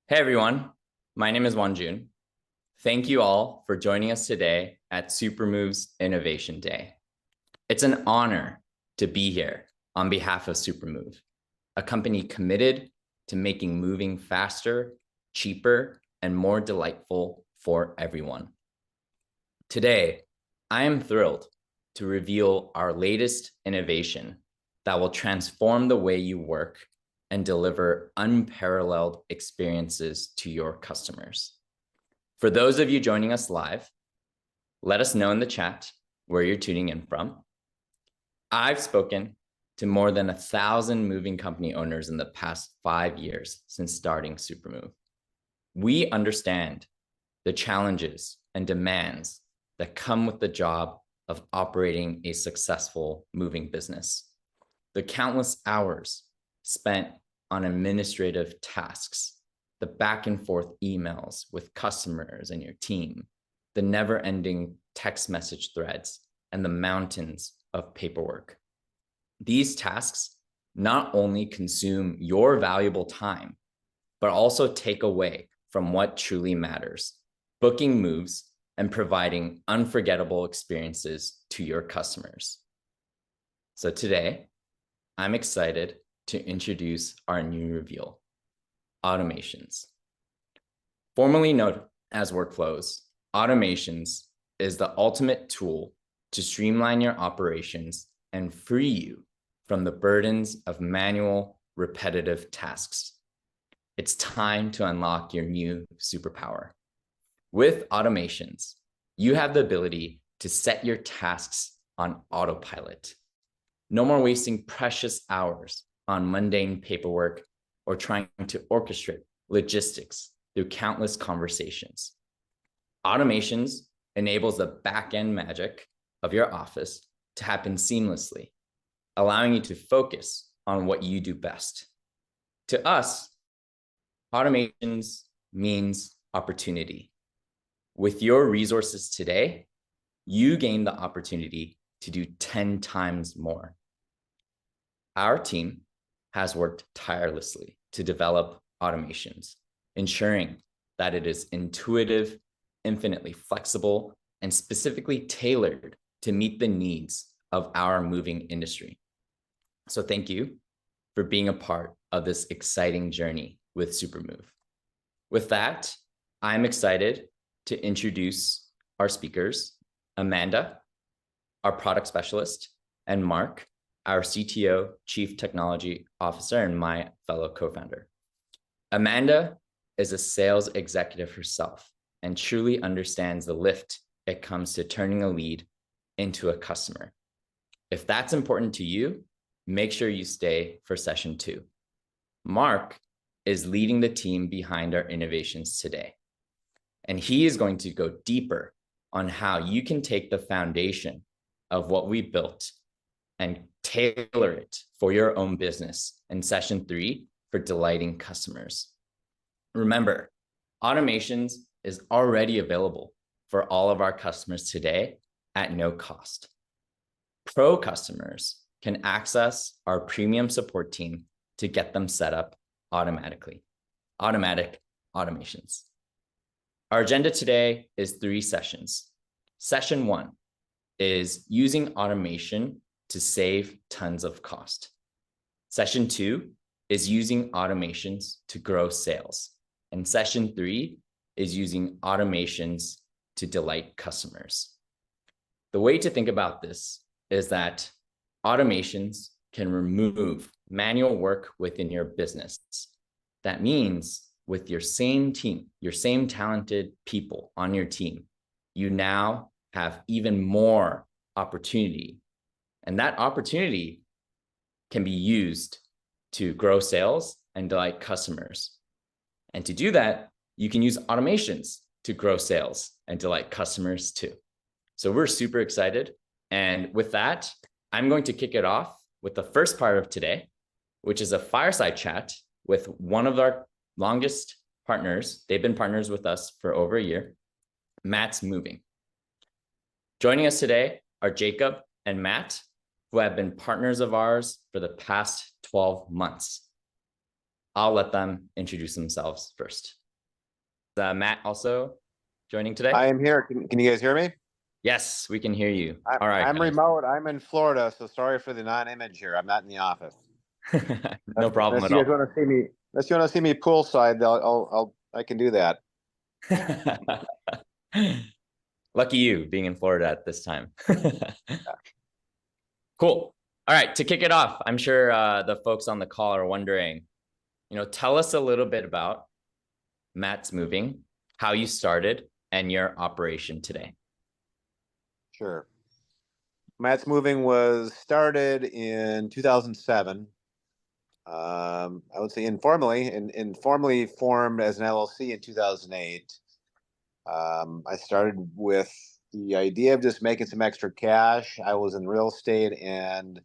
Hey everyone, my name is Wanjun. Thank you all for joining us today at Supermove's Innovation Day. It's an honor to be here on behalf of Supermove, a company committed to making moving faster, cheaper, and more delightful for everyone. Today, I am thrilled to reveal our latest innovation that will transform the way you work and deliver unparalleled experiences to your customers. For those of you joining us live, let us know in the chat where you're tuning in from. I've spoken to more than 1,000 moving company owners in the past 5 years since starting Supermove. We understand the challenges and demands that come with the job of operating a successful moving business. The countless hours spent on administrative tasks, the back and forth emails with customers and your team, the never-ending text message threads, and the mountains of paperwork. These tasks not only consume your valuable time, but also take away from what truly matters, booking moves and providing unforgettable experiences to your customers. So today, I'm excited to introduce our new reveal, automations. Formerly known as workflows, automations is the ultimate tool to streamline your operations and free you from the burdens of manual, repetitive tasks. It's time to unlock your new superpower. With automations, you have the ability to set your tasks on autopilot. No more wasting precious hours on mundane paperwork or trying to orchestrate logistics through countless conversations. Automations enables the back-end magic of your office to happen seamlessly, allowing you to focus on what you do best. To us, automations means opportunity. With your resources today, you gain the opportunity to do 10 times more. Our team has worked tirelessly to develop automations, ensuring that it is intuitive, infinitely flexible, and specifically tailored to meet the needs of our moving industry. So thank you for being a part of this exciting journey with Supermove. With that, I'm excited to introduce our speakers, Amanda, our product specialist, and Mark, our CTO, Chief Technology Officer, and my fellow co-founder. Amanda is a sales executive herself and truly understands the lift it comes to turning a lead into a customer. If that's important to you, make sure you stay for session 2. Mark is leading the team behind our innovations today, and he is going to go deeper on how you can take the foundation of what we built and tailor it for your own business in session 3 for delighting customers. Remember, automations is already available for all of our customers today at no cost. Pro customers can access our premium support team to get them set up automatically. Automatic automations. Our agenda today is 3 sessions. Session 1 is using automation to save tons of cost. Session 2 is using automations to grow sales. And session 3 is using automations to delight customers. The way to think about this is that automations can remove manual work within your business. That means with your same team, your same talented people on your team, you now have even more opportunity. And that opportunity can be used to grow sales and delight customers. And to do that, you can use automations to grow sales and delight customers too. So we're super excited. And with that, I'm going to kick it off with the first part of today, which is a fireside chat with one of our longest partners. They've been partners with us for over a year, Matt's Moving. Joining us today are Jacob and Matt, who have been partners of ours for the past 12 months. I'll let them introduce themselves first. Matt also joining today? I am here. Can you guys hear me? Yes, we can hear you. All right. I'm remote. I'm in Florida, so sorry for the non-image here. I'm not in the office. No problem Unless at you guys all. want to see me, unless you want to see me poolside, I can do that. Lucky you being in Florida at this time. Cool. All right, to kick it off, I'm sure the folks on the call are wondering, tell us a little bit about Matt's Moving, how you started, and your operation today. Sure. Matt's Moving was started in 2007. I would say informally formed as an LLC in 2008. I started with the idea of just making some extra cash. I was in real estate and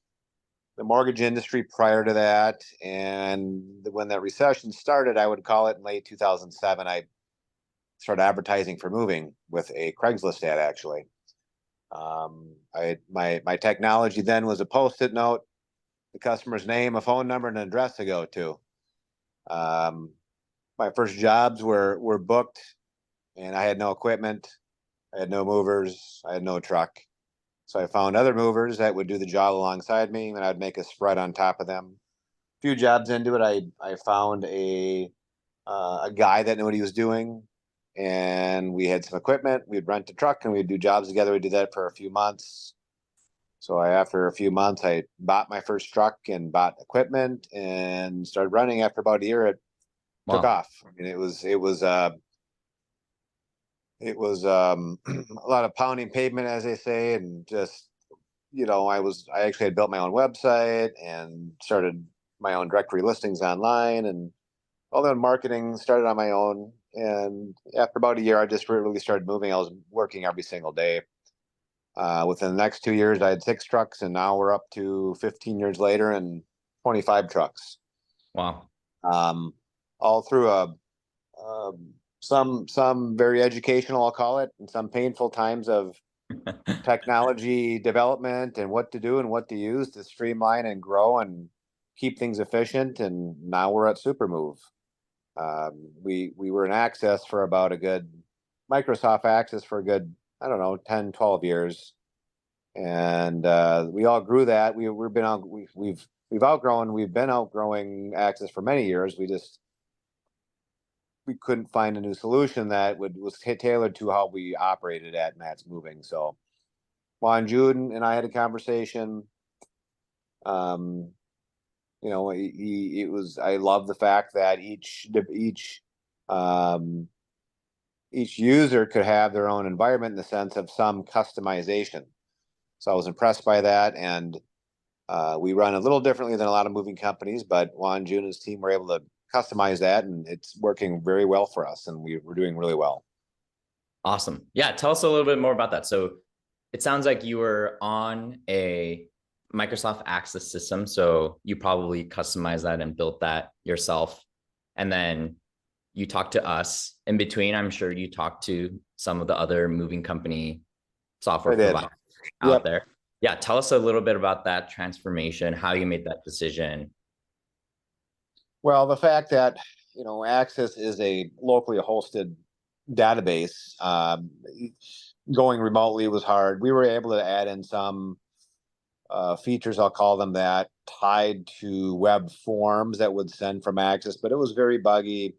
the mortgage industry prior to that. And when that recession started, I would call it in late 2007, I started advertising for moving with a Craigslist ad, actually. My technology then was a Post-it note, the customer's name, a phone number, and an address to go to. My first jobs were booked, and I had no equipment. I had no movers. I had no truck. So I found other movers that would do the job alongside me, and I'd make a spread on top of them. A few jobs into it, I found a guy that knew what he was doing, and we had some equipment. We'd rent a truck, and we'd do jobs together. We'd do that for a few months. So after a few months, I bought my first truck and bought equipment and started running. After about a year, it took off. I mean, it was a lot of pounding pavement, as they say, and just I actually had built my own website and started my own directory listings online, and all that marketing started on my own. And after about a year, I just really started moving. I was working every single day. Within the next 2 years, I had 6 trucks, and now we're up to 15 years later and 25 trucks. Wow. All through some very educational, I'll call it, and some painful times of technology development and what to do and what to use to streamline and grow and keep things efficient. And now we're at Supermove. We were in Access for about a good Microsoft Access for a good, I don't know, 10, 12 years. And we all grew that. We've been outgrowing Access for many years. We couldn't find a new solution that was tailored to how we operated at Matt's Moving. So Juan Juden and I had a conversation. I love the fact that each user could have their own environment in the sense of some customization. So I was impressed by that, and we run a little differently than a lot of moving companies, but Juan Juden and his team were able to customize that, and it's working very well for us, and we're doing really well. Awesome. Yeah, tell us a little bit more about that. So it sounds like you were on a Microsoft Access system, so you probably customized that and built that yourself. And then you talked to us in between. I'm sure you talked to some of the other moving company software providers out there. Yeah, tell us a little bit about that transformation, how you made that decision. Well, the fact that Access is a locally hosted database, going remotely was hard. We were able to add in some features, I'll call them that, tied to web forms that would send from Access, but it was very buggy, it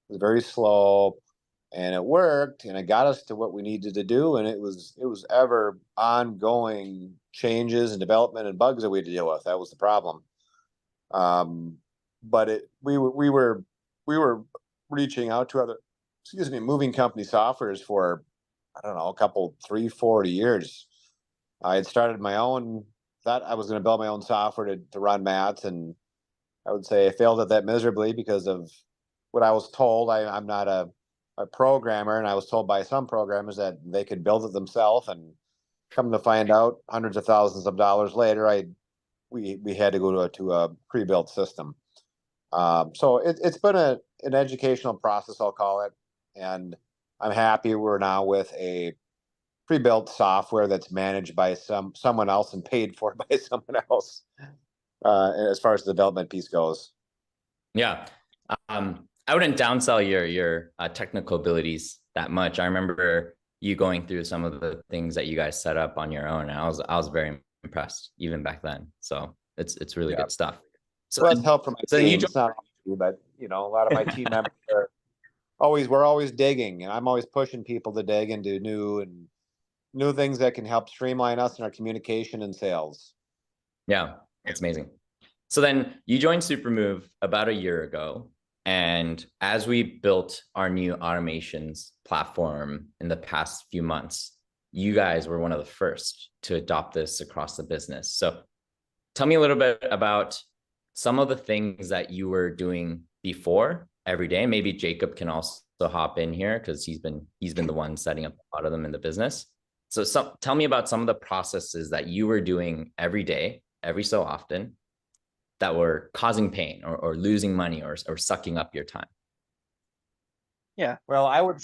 was very slow, and it worked, and it got us to what we needed to do, and it was ever ongoing changes and development and bugs that we had to deal with. That was the problem. But we were reaching out to other, moving company softwares for, I don't know, a couple, 3-4 years. I had started my own, thought I was going to build my own software to run Matt's, and I would say I failed at that miserably because of what I was told. I'm not a programmer, and I was told by some programmers that they could build it themselves, and come to find out, hundreds of thousands of dollars later, we had to go to a pre-built system. So it's been an educational process, I'll call it, and I'm happy we're now with a pre-built software that's managed by someone else and paid for by someone else, as far as the development piece goes. Yeah. I wouldn't downsell your technical abilities that much. I remember you going through some of the things that you guys set up on your own, and I was very impressed even back then. So it's really Yeah. good stuff. So Well, that's then, help from my so then you team. It's not me, but a lot of my team members are we're always digging, and I'm always pushing people to dig into new things that can help streamline us in our communication and sales. Yeah, that's amazing. So then you joined Supermove about a year ago. And as we built our new automations platform in the past few months, you guys were one of the first to adopt this across the business. So tell me a little bit about some of the things that you were doing before every day. Maybe Jacob can also hop in here because he's been the one setting up a lot of them in the business. So tell me about some of the processes that you were doing every day, every so often, that were causing pain or losing money or sucking up your time. Yeah. Well, I would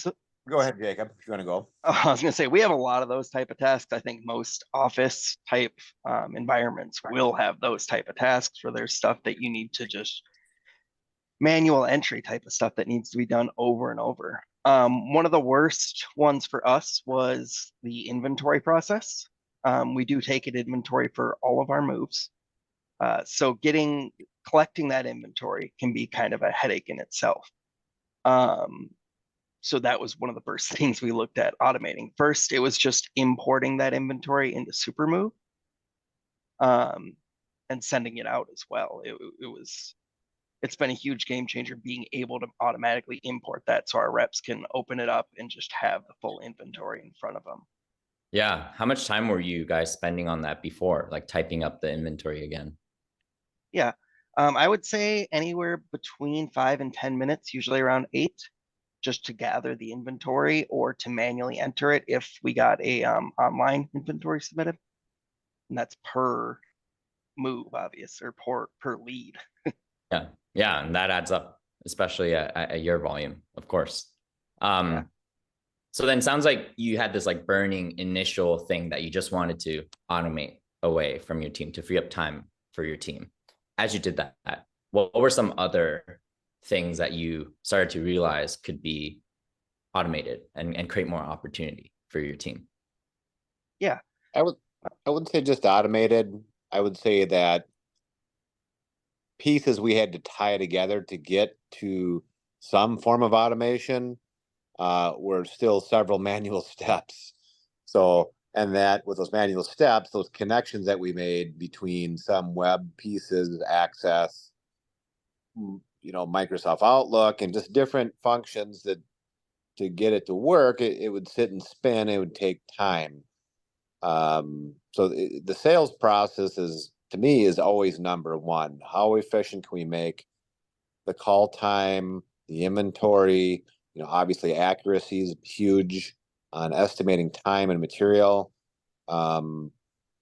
go ahead, Jacob, if you want to go. I was going to say, we have a lot of those type of tasks. I think most office type environments will have those type of tasks where there's stuff that you need to just manual entry type of stuff that needs to be done over and over. One of the worst ones for us was the inventory process. We do take an inventory for all of our moves. So collecting that inventory can be kind of a headache in itself. So that was one of the first things we looked at automating. First, it was just importing that inventory into Supermove, and sending it out as well. It's been a huge game changer being able to automatically import that so our reps can open it up and just have the full inventory in front of them. Yeah. How much time were you guys spending on that before, like typing up the inventory again? Yeah. I would say anywhere between 5 and 10 minutes, usually around 8, just to gather the inventory or to manually enter it if we got a online inventory submitted. And that's per move, obvious, or per lead. Yeah. Yeah. And that adds up, especially at your volume, of course. Yeah. So then it sounds like you had this like burning initial thing that you just wanted to automate away from your team to free up time for your team. As you did that, what were some other things that you started to realize could be automated and create more opportunity for your team? Yeah. I wouldn't say just automated. I would say that pieces we had to tie together to get to some form of automation were still several manual steps. So, and that with those manual steps, those connections that we made between some web pieces, Access, Microsoft Outlook, and just different functions that to get it to work, it would sit and spin. It would take time. So the sales process to me is always number one. How efficient can we make the call time, the inventory? Obviously accuracy is huge on estimating time and material. All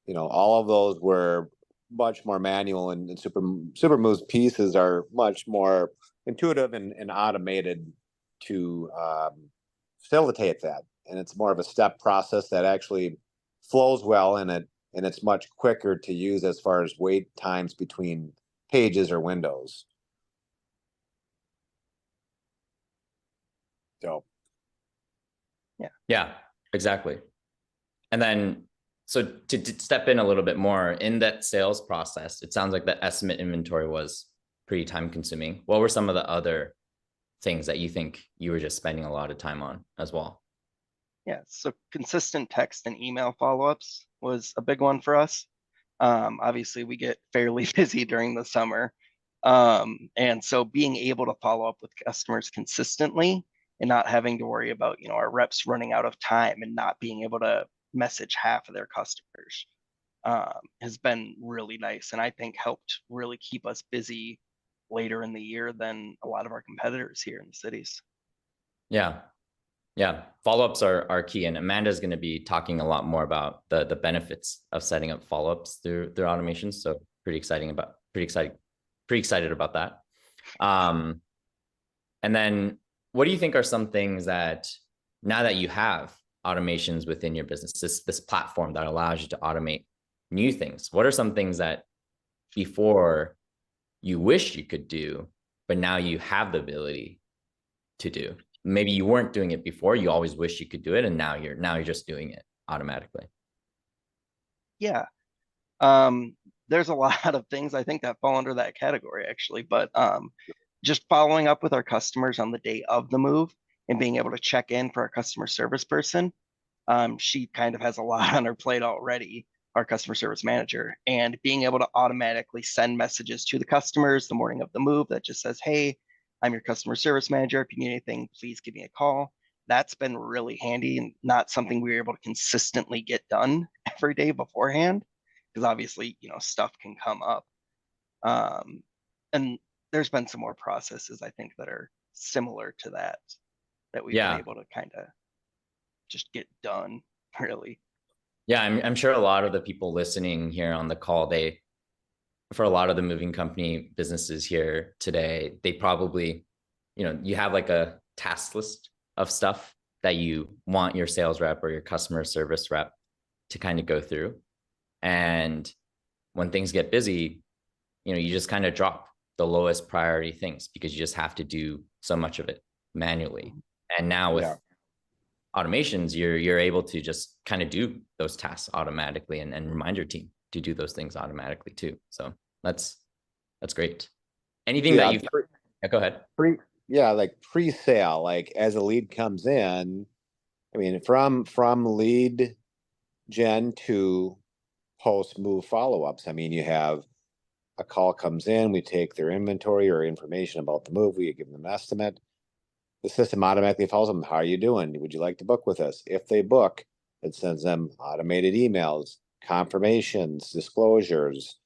of those were much more manual, and Supermove's pieces are much more intuitive and automated to facilitate that. And it's more of a step process that actually flows well in it, and it's much quicker to use as far as wait times between pages or windows. So yeah, exactly. And then so to step in a little bit more in that sales process, it sounds like the estimate inventory was pretty time consuming. What were some of the other things that you think you were just spending a lot of time on as well? Yeah, so consistent text and email follow-ups was a big one for us. Obviously, we get fairly busy during the summer. And so being able to follow up with customers consistently and not having to worry about, our reps running out of time and not being able to message half of their customers has been really nice. And I think helped really keep us busy later in the year than a lot of our competitors here in the cities. Yeah. Yeah, follow-ups are key, and Amanda's going to be talking a lot more about the benefits of setting up follow-ups through automation. So pretty excited about that. And then what do you think are some things that now that you have automations within your business, this platform that allows you to automate new things? What are some things that before you wish you could do but now you have the ability to do. Maybe you weren't doing it before. You always wish you could do it, and now you're just doing it automatically. Yeah. There's a lot of things I think that fall under that category actually, but just following up with our customers on the day of the move and being able to check in for our customer service person. She kind of has a lot on her plate already, our customer service manager, and being able to automatically send messages to the customers the morning of the move that just says, hey, I'm your customer service manager. If you need anything, please give me a call. That's been really handy and not something we were able to consistently get done every day beforehand, because obviously, stuff can come up. And there's been some more processes I think that are similar to that we've been Yeah. able to kind of just get done, really. Yeah, I'm sure a lot of the people listening here on the call, for a lot of the moving company businesses here today, they probably, you have like a task list of stuff that you want your sales rep or your customer service rep to kind of go through. And when things get busy, you just kind of drop the lowest priority things because you just have to do so much of it manually. And now with automations, you're able to just kind of do those tasks automatically and remind your team to do those things automatically too. So that's great. Anything that you've go ahead. Like pre-sale, like as a lead comes in, I mean, from lead gen to post move follow-ups. I mean, you have a call comes in, we take their inventory or information about the move, we give them an estimate. The system automatically follows them. How are you doing? Would you like to book with us? If they book, it sends them automated emails, confirmations, disclosures,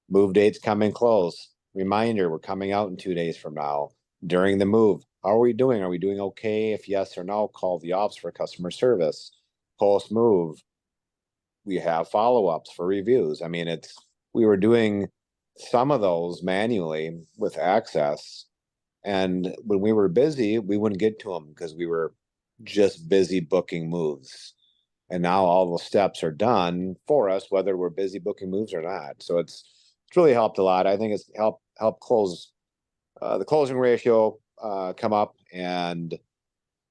move dates coming close. Reminder, we're coming out in 2 days from now. During the move, how are we doing? Are we doing okay? If yes or no, call the office for customer service. Post move, we have follow-ups for reviews. I mean, we were doing some of those manually with Access. And when we were busy, we wouldn't get to them because we were just busy booking moves. And now all the steps are done for us, whether we're busy booking moves or not. So it's really helped a lot. I think it's helped close the closing ratio come up. And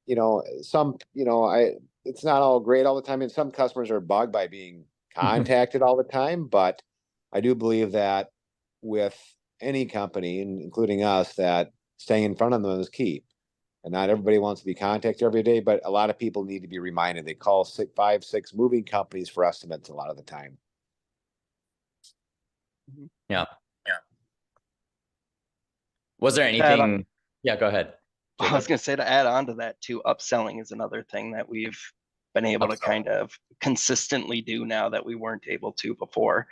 it's not all great all the time. And some customers are bugged by being contacted all the time. But I do believe that with any company, including us, that staying in front of them is key. And not everybody wants to be contacted every day, but a lot of people need to be reminded. They call 5, 6 moving companies for estimates a lot of the time. Yeah. Was there anything? Yeah, go ahead. I was going to say, to add on to that too, upselling is another thing that we've been able to kind of consistently do now that we weren't able to before.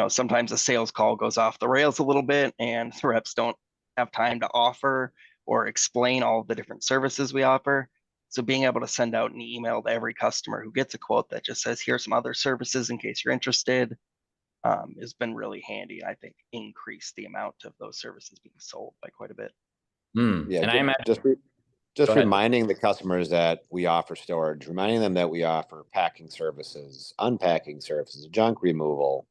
Sometimes a sales call goes off the rails a little bit and the reps don't have time to offer or explain all of the different services we offer. So being able to send out an email to every customer who gets a quote that just says, here's some other services in case you're interested, has been really handy. I think increased the amount of those services being sold by quite a bit. Yeah, and I imagine just reminding the customers that we offer storage, reminding them that we offer packing services, unpacking services, junk removal.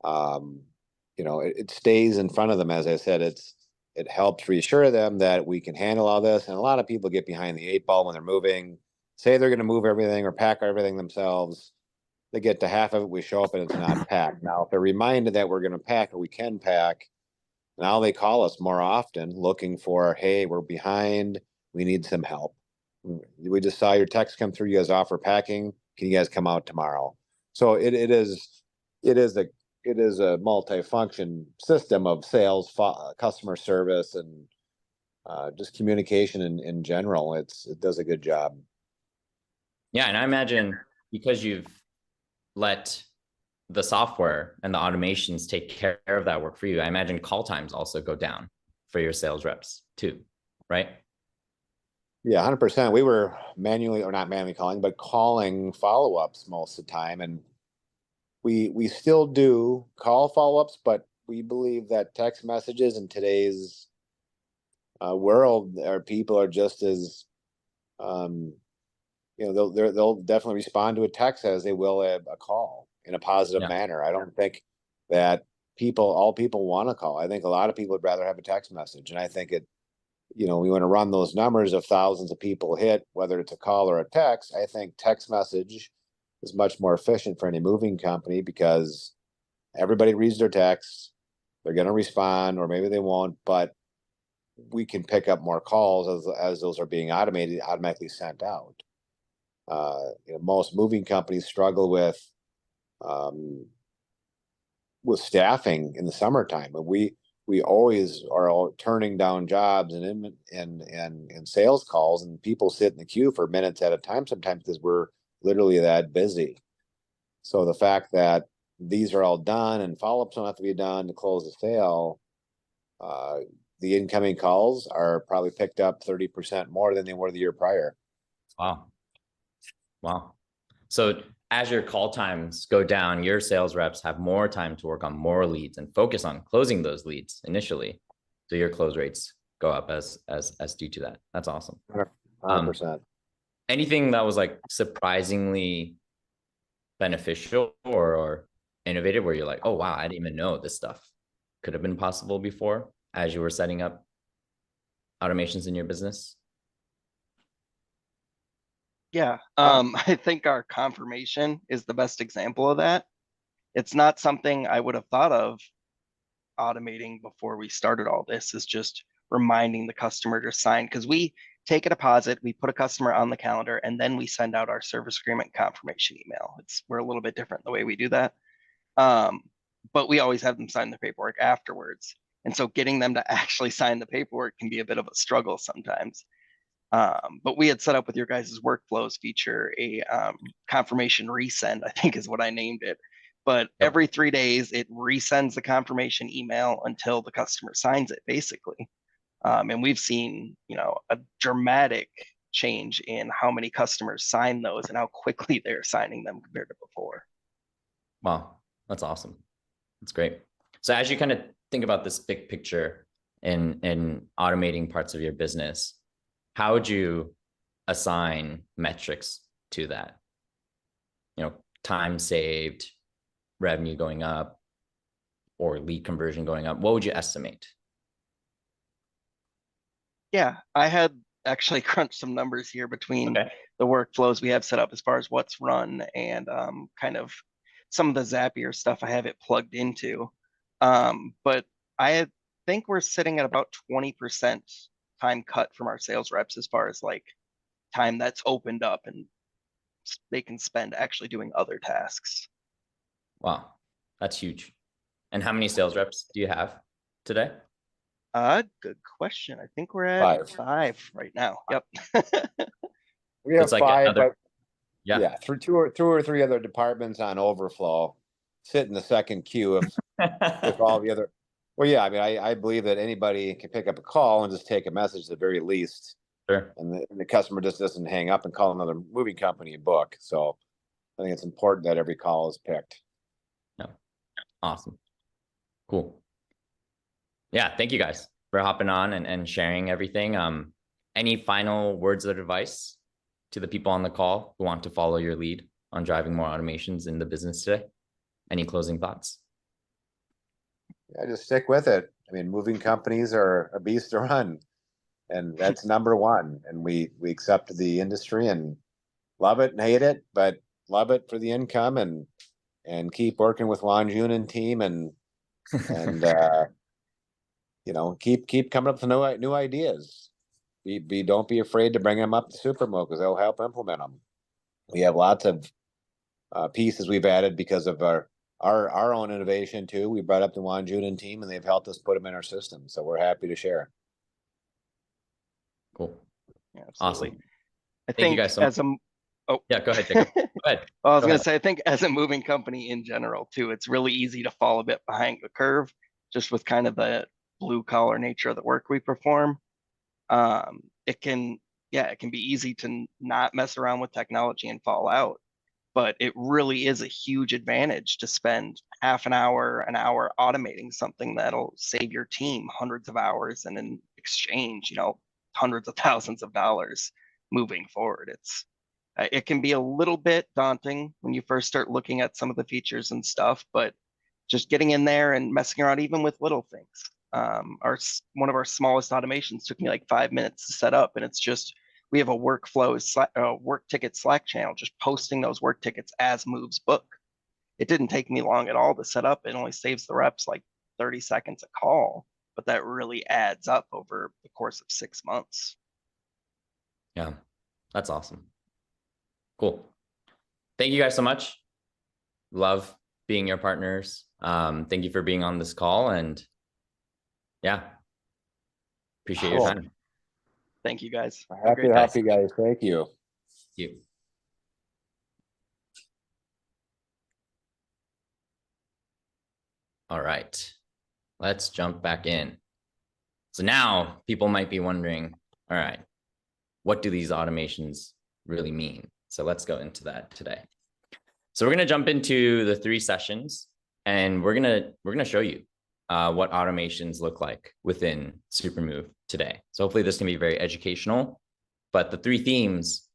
It stays in front of them. As I said, it helps reassure them that we can handle all this. And a lot of people get behind the 8 ball when they're moving, say they're going to move everything or pack everything themselves. They get to half of it, we show up and it's not packed. Now, if they're reminded that we're going to pack or we can pack, now they call us more often looking for, hey, we're behind, we need some help. We just saw your text come through, you guys offer packing, can you guys come out tomorrow? So it is a multi-function system of sales, customer service, and just communication in general. It does a good job. Yeah, and I imagine because you've let the software and the automations take care of that work for you, I imagine call times also go down for your sales reps too, right? Yeah, 100%. We were manually, or not manually calling, but calling follow-ups most of the time. And we still do call follow-ups, but we believe that text messages in today's world, our people are just as they'll definitely respond to a text as they will a call in a positive manner. I don't think that all people want to call. I think a lot of people would rather have a text message. And I think we want to run those numbers of thousands of people hit, whether it's a call or a text. I think text message is much more efficient for any moving company because everybody reads their texts. They're going to respond, or maybe they won't, but we can pick up more calls as those are being automatically sent out. Most moving companies struggle with staffing in the summertime, and we always are all turning down jobs and sales calls, and people sit in the queue for minutes at a time sometimes because we're literally that busy. So the fact that these are all done and follow-ups don't have to be done to close the sale, the incoming calls are probably picked up 30% more than they were the year prior. Wow. Wow. So as your call times go down, your sales reps have more time to work on more leads and focus on closing those leads initially. So your close rates go up as due to that. That's awesome. 100%. Anything that was like surprisingly beneficial or innovative where you're like, oh, wow, I didn't even know this stuff could have been possible before as you were setting up automations in your business? Yeah, I think our confirmation is the best example of that. It's not something I would have thought of automating before we started all this, is just reminding the customer to sign, because we take a deposit, we put a customer on the calendar, and then we send out our service agreement confirmation email. We're a little bit different the way we do that. But we always have them sign the paperwork afterwards. And so getting them to actually sign the paperwork can be a bit of a struggle sometimes. But we had set up with your guys' workflows feature a confirmation resend, I think is what I named it. But every 3 days, it resends the confirmation email until the customer signs it, basically. And we've seen, a dramatic change in how many customers sign those and how quickly they're signing them compared to before. Wow, that's awesome. That's great. So as you kind of think about this big picture in automating parts of your business, how would you assign metrics to that? Time saved, revenue going up, or lead conversion going up. What would you estimate? Yeah, I had actually crunched some numbers here between the workflows we have set up as far as what's run and kind of some of the Zapier stuff I have it plugged into. But I think we're sitting at about 20% time cut from our sales reps as far as like time that's opened up and they can spend actually doing other tasks. Wow, that's huge. And how many sales reps do you have today? Good question. I think we're at 5 right now. Yep. We have like 5, another, but through two or three other departments on overflow, sit in the second queue if all the other. Well, yeah, I mean, I believe that anybody can pick up a call and just take a message at the very least. Sure. And the customer just doesn't hang up and call another moving company and book. So I think it's important that every call is picked. Yeah. Awesome. Cool. Yeah. Thank you guys for hopping on and sharing everything. Any final words of advice to the people on the call who want to follow your lead on driving more automations in the business today? Any closing thoughts? Yeah, just stick with it. I mean, moving companies are a beast to run, and that's number one. And we accept the industry and love it and hate it, but love it for the income and keep working with Juan Jun and team and keep coming up with new ideas. Don't be afraid to bring them up to Supermove because they'll help implement them. We have lots of pieces we've added because of our own innovation too. We brought up the Juan Jun and team, and they've helped us put them in our system. So we're happy to share. Cool. Yeah, absolutely. Awesome. I Thank think you guys so much. Yeah, go ahead, Jacob. Go ahead. Well, I was going to say, I think as a moving company in general too, it's really easy to fall a bit behind the curve just with kind of the blue collar nature of the work we perform. It can be easy to not mess around with technology and fall out, but it really is a huge advantage to spend half an hour automating something that'll save your team hundreds of hours and in exchange, hundreds of thousands of dollars moving forward. It can be a little bit daunting when you first start looking at some of the features and stuff, but just getting in there and messing around even with little things. One of our smallest automations took me like 5 minutes to set up, and it's just we have a work ticket Slack channel, just posting those work tickets as moves book. It didn't take me long at all to set up. It only saves the reps like 30 seconds a call, but that really adds up over the course of 6 months. Yeah, that's awesome. Cool. Thank you guys so much. Love being your partners. Thank you for being on this call, and yeah, appreciate your time. Thank you guys. Happy to help you guys. Thank you. Thank you. All right, let's jump back in. So now people might be wondering, all right, what do these automations really mean? So let's go into that today. So we're going to jump into the 3 sessions, and we're going to show you what automations look like within Supermove today. So hopefully this can be very educational, but the 3 themes,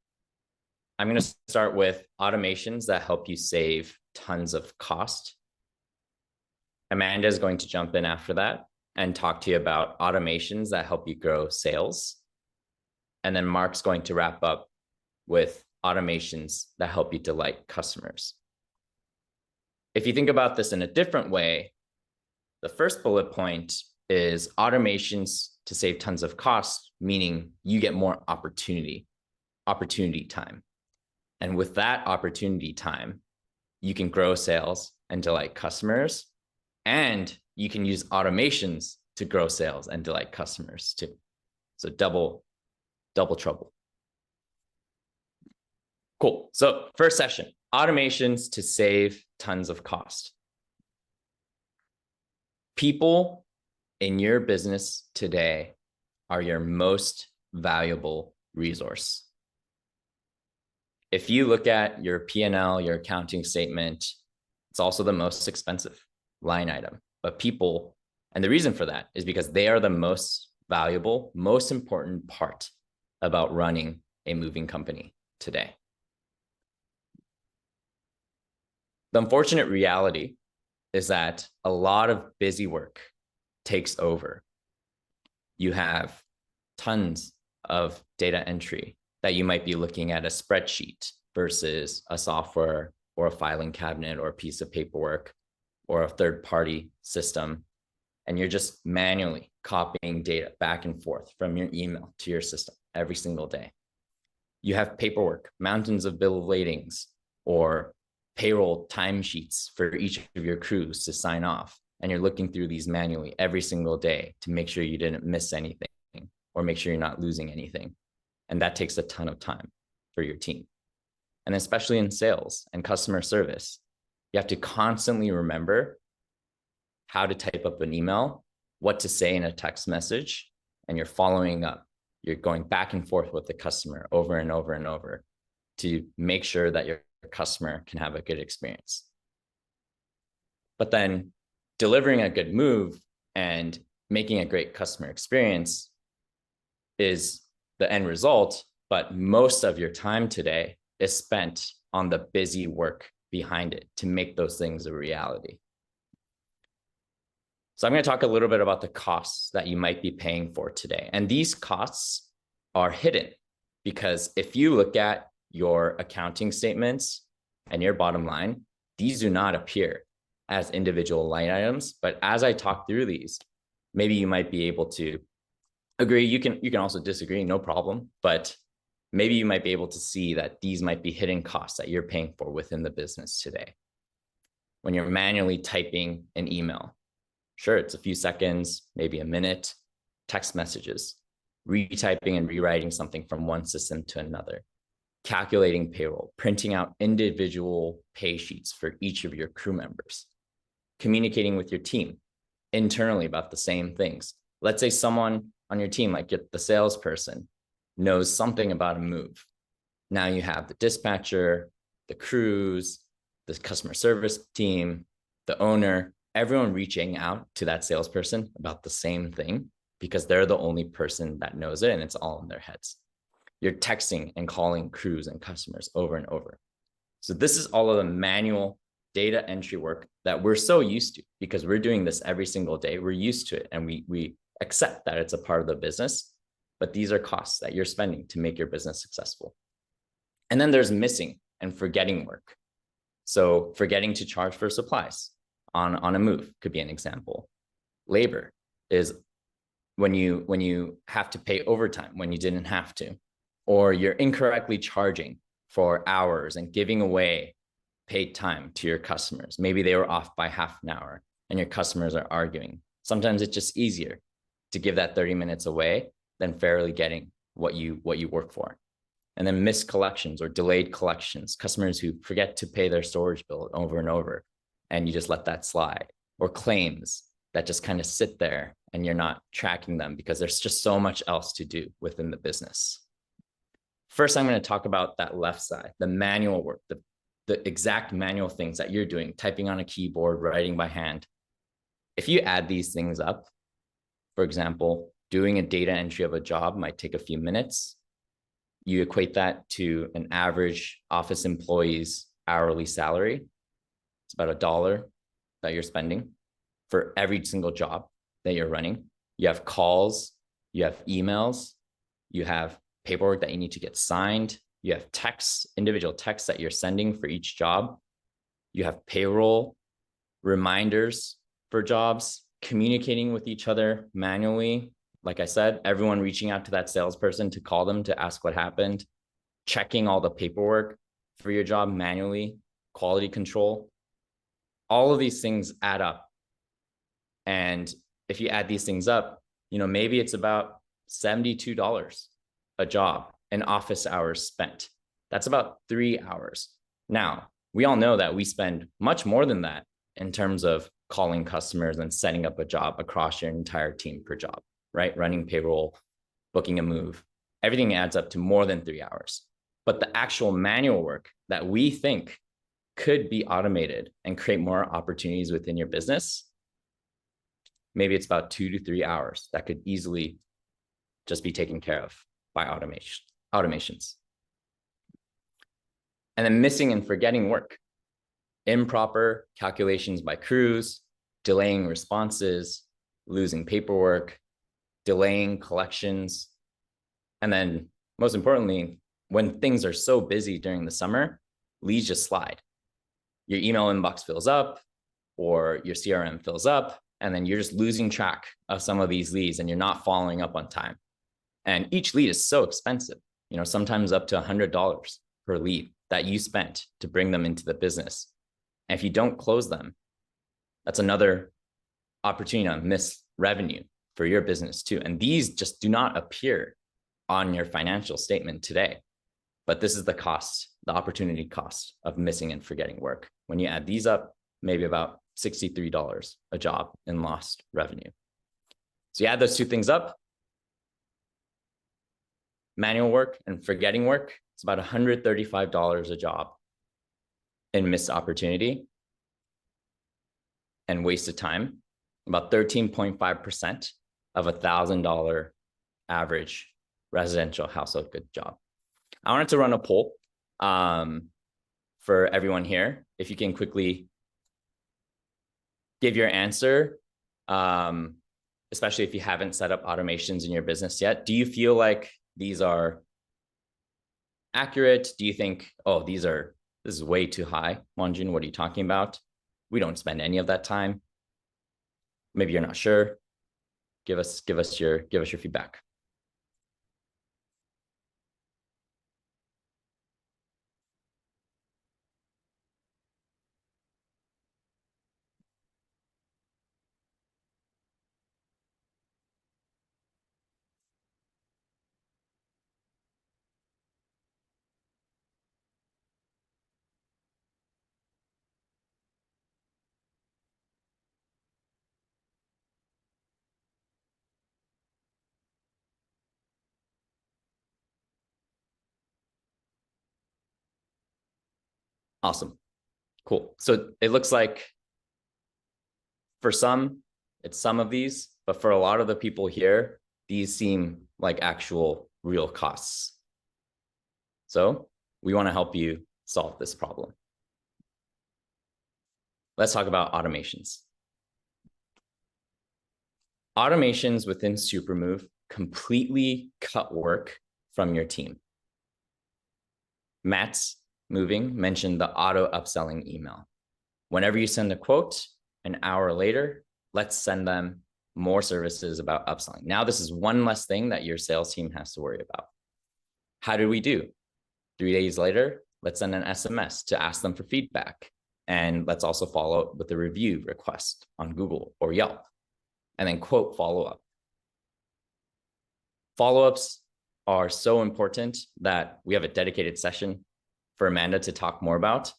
I'm going to start with automations that help you save tons of cost. Amanda is going to jump in after that and talk to you about automations that help you grow sales. And then Mark's going to wrap up with automations that help you delight customers. If you think about this in a different way, the first bullet point is automations to save tons of cost, meaning you get more opportunity time. And with that opportunity time, you can grow sales and delight customers, and you can use automations to grow sales and delight customers too. So double trouble. Cool. So first session, automations to save tons of cost. People in your business today are your most valuable resource. If you look at your P&L, your accounting statement, it's also the most expensive line item. But people, and the reason for that is because they are the most valuable, most important part about running a moving company today. The unfortunate reality is that a lot of busy work takes over. You have tons of data entry that you might be looking at a spreadsheet versus a software or a filing cabinet or a piece of paperwork or a third-party system. And you're just manually copying data back and forth from your email to your system every single day. You have paperwork, mountains of bill of ladings, or payroll timesheets for each of your crews to sign off. And you're looking through these manually every single day to make sure you didn't miss anything or make sure you're not losing anything. And that takes a ton of time for your team. And especially in sales and customer service, you have to constantly remember how to type up an email, what to say in a text message, and you're following up. You're going back and forth with the customer over and over and over to make sure that your customer can have a good experience. But then delivering a good move and making a great customer experience is the end result, but most of your time today is spent on the busy work behind it to make those things a reality. So I'm going to talk a little bit about the costs that you might be paying for today. And these costs are hidden because if you look at your accounting statements and your bottom line, these do not appear as individual line items. But as I talk through these, maybe you might be able to agree. You can also disagree, no problem. But maybe you might be able to see that these might be hidden costs that you're paying for within the business today. When you're manually typing an email, sure, it's a few seconds, maybe a minute, text messages, retyping and rewriting something from one system to another, calculating payroll, printing out individual pay sheets for each of your crew members, communicating with your team internally about the same things. Let's say someone on your team, like the salesperson, knows something about a move. Now you have the dispatcher, the crews, the customer service team, the owner, everyone reaching out to that salesperson about the same thing because they're the only person that knows it and it's all in their heads. You're texting and calling crews and customers over and over. So this is all of the manual data entry work that we're so used to because we're doing this every single day. We're used to it, and we accept that it's a part of the business, but these are costs that you're spending to make your business successful. And then there's missing and forgetting work. So forgetting to charge for supplies on a move could be an example. Labor is when you have to pay overtime when you didn't have to, or you're incorrectly charging for hours and giving away paid time to your customers. Maybe they were off by half an hour and your customers are arguing. Sometimes it's just easier to give that 30 minutes away than fairly getting what you work for. And then missed collections or delayed collections, customers who forget to pay their storage bill over and over, and you just let that slide, or claims that just kind of sit there and you're not tracking them because there's just so much else to do within the business. First, I'm going to talk about that left side, the manual work, the exact manual things that you're doing, typing on a keyboard, writing by hand. If you add these things up, for example, doing a data entry of a job might take a few minutes. You equate that to an average office employee's hourly salary. It's about $1 that you're spending for every single job that you're running. You have calls, you have emails, you have paperwork that you need to get signed, you have texts, individual texts that you're sending for each job. You have payroll, reminders for jobs, communicating with each other manually. Like I said, everyone reaching out to that salesperson to call them to ask what happened, checking all the paperwork for your job manually, quality control. All of these things add up. And if you add these things up, maybe it's about $72 a job in office hours spent. That's about 3 hours. Now, we all know that we spend much more than that in terms of calling customers and setting up a job across your entire team per job, right? Running payroll, booking a move, everything adds up to more than 3 hours. But the actual manual work that we think could be automated and create more opportunities within your business, maybe it's about 2 to 3 hours that could easily just be taken care of by automations. And then missing and forgetting work, improper calculations by crews, delaying responses, losing paperwork, delaying collections. And then most importantly, when things are so busy during the summer, leads just slide. Your email inbox fills up or your CRM fills up, and then you're just losing track of some of these leads and you're not following up on time. And each lead is so expensive, sometimes up to $100 per lead that you spent to bring them into the business. And if you don't close them, that's another opportunity to miss revenue for your business too. And these just do not appear on your financial statement today. But this is the cost, the opportunity cost of missing and forgetting work. When you add these up, maybe about $63 a job in lost revenue. So you add those two things up, manual work and forgetting work, it's about $135 a job in missed opportunity and wasted time, about 13.5% of $1,000 average residential household good job. I wanted to run a poll for everyone here. If you can quickly give your answer, especially if you haven't set up automations in your business yet. Do you feel like these are accurate? Do you think, oh, this is way too high? Wonjun, what are you talking about? We don't spend any of that time. Maybe you're not sure. Give us your feedback. Awesome. Cool. So it looks like for some, it's some of these, but for a lot of the people here, these seem like actual real costs. So we want to help you solve this problem. let's talk about automations. Automations within Supermove completely cut work from your team. Matt's Moving mentioned the auto upselling email. Whenever you send a quote, an hour later, let's send them more services about upselling. Now, this is one less thing that your sales team has to worry about. How did we do? 3 days later, let's send an SMS to ask them for feedback. And let's also follow up with a review request on Google or Yelp. And then quote follow-up. Follow-ups are so important that we have a dedicated session for Amanda to talk more about,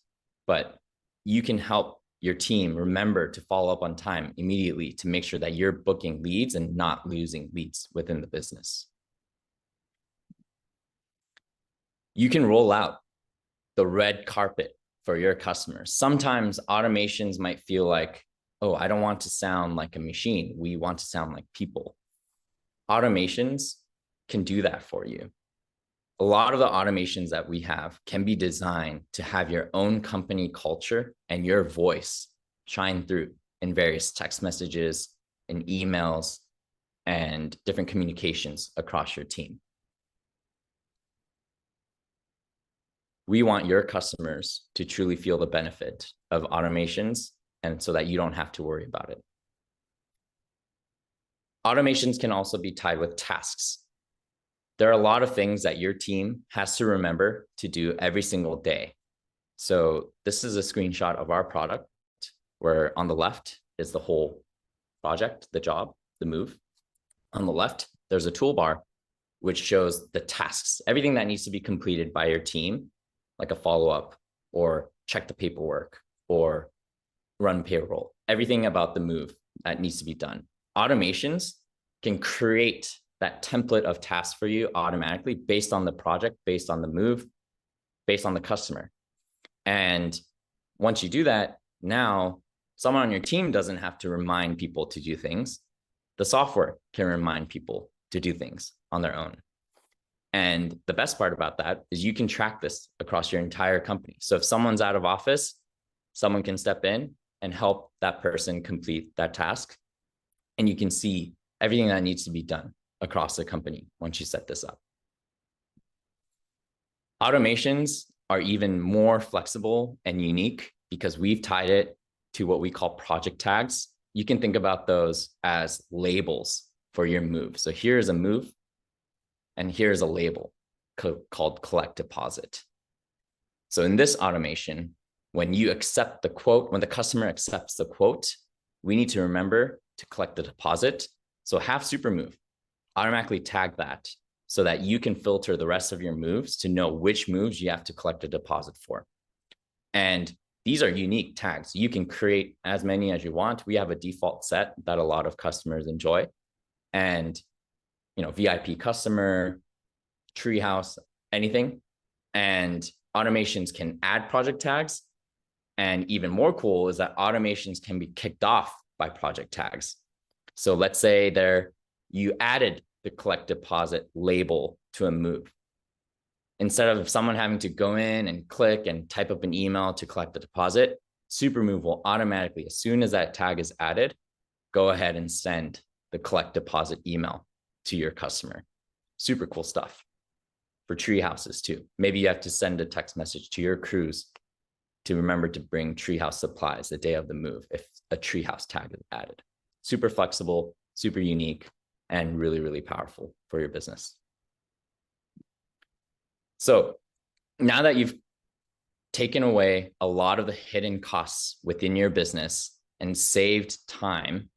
but you can help your team remember to follow up on time immediately to make sure that you're booking leads and not losing leads within the business. You can roll out the red carpet for your customers. Sometimes automations might feel like, oh, I don't want to sound like a machine. We want to sound like people. Automations can do that for you. A lot of the automations that we have can be designed to have your own company culture and your voice shine through in various text messages and emails and different communications across your team. We want your customers to truly feel the benefit of automations and so that you don't have to worry about it. Automations can also be tied with tasks. There are a lot of things that your team has to remember to do every single day. So this is a screenshot of our product where on the left is the whole project, the job, the move. On the left, there's a toolbar which shows the tasks, everything that needs to be completed by your team, like a follow-up or check the paperwork or run payroll, everything about the move that needs to be done. Automations can create that template of tasks for you automatically based on the project, based on the move, based on the customer. And once you do that, now someone on your team doesn't have to remind people to do things. The software can remind people to do things on their own. And the best part about that is you can track this across your entire company. So if someone's out of office, someone can step in and help that person complete that task. And you can see everything that needs to be done across the company once you set this up. Automations are even more flexible and unique because we've tied it to what we call project tags. You can think about those as labels for your move. So here's a move, and here's a label called collect deposit. So in this automation, when you accept the quote, when the customer accepts the quote, we need to remember to collect the deposit. So have Supermove automatically tag that so that you can filter the rest of your moves to know which moves you have to collect a deposit for. And these are unique tags. You can create as many as you want. We have a default set that a lot of customers enjoy. And, you know, VIP customer, treehouse, anything. And automations can add project tags. And even more cool is that automations can be kicked off by project tags. So let's say you added the collect deposit label to a move. Instead of someone having to go in and click and type up an email to collect the deposit, Supermove will automatically, as soon as that tag is added, go ahead and send the collect deposit email to your customer. Super cool stuff for treehouses too. Maybe you have to send a text message to your crews to remember to bring treehouse supplies the day of the move if a treehouse tag is added. Super flexible, super unique, and really, really powerful for your business. So now that you've taken away a lot of the hidden costs within your business and saved time,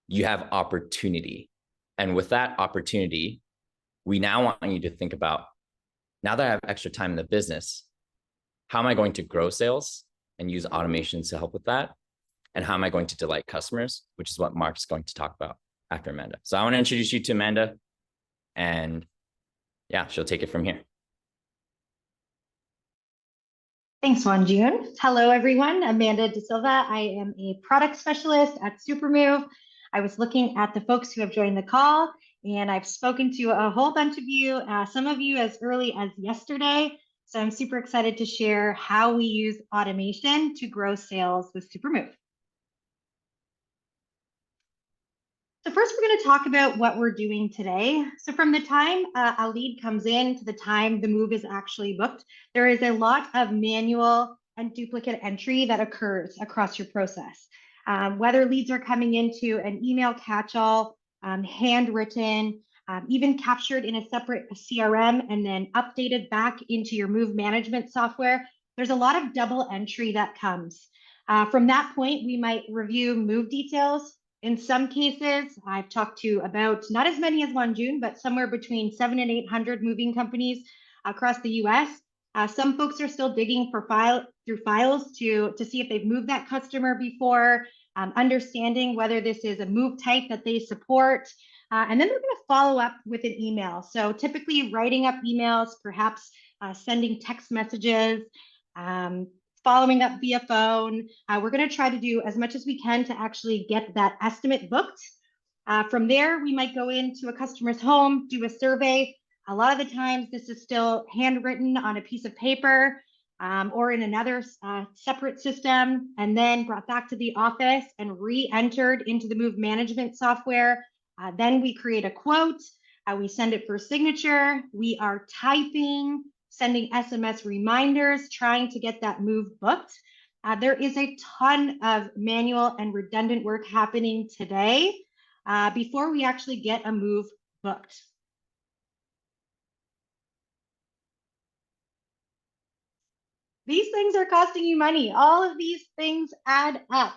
you have opportunity. And with that opportunity, we now want you to think about, now that I have extra time in the business, how am I going to grow sales and use automations to help with that? And how am I going to delight customers, which is what Mark's going to talk about after Amanda. So I want to introduce you to Amanda, and yeah, she'll take it from here. Thanks, June. Hello, everyone. Amanda De Silva. I am a product specialist at Supermove. I was looking at the folks who have joined the call, and I've spoken to a whole bunch of you, some of you as early as yesterday. So I'm super excited to share how we use automation to grow sales with Supermove. So first, we're going to talk about what we're doing today. So from the time a lead comes in to the time the move is actually booked, there is a lot of manual and duplicate entry that occurs across your process. Whether leads are coming into an email catch-all, handwritten, even captured in a separate CRM and then updated back into your move management software, there's a lot of double entry that comes. From that point, we might review move details. In some cases, I've talked to about not as many as June, but somewhere between 700 and 800 moving companies across the US. Some folks are still digging for through files to see if they've moved that customer before, understanding whether this is a move type that they support. And then we're going to follow up with an email. So typically writing up emails, perhaps sending text messages, following up via phone. We're going to try to do as much as we can to actually get that estimate booked. From there, we might go into a customer's home, do a survey. A lot of the times, this is still handwritten on a piece of paper or in another separate system, and then brought back to the office and re-entered into the move management software. Then we create a quote. We send it for signature. We are typing, sending SMS reminders, trying to get that move booked. There is a ton of manual and redundant work happening today before we actually get a move booked. These things are costing you money. All of these things add up.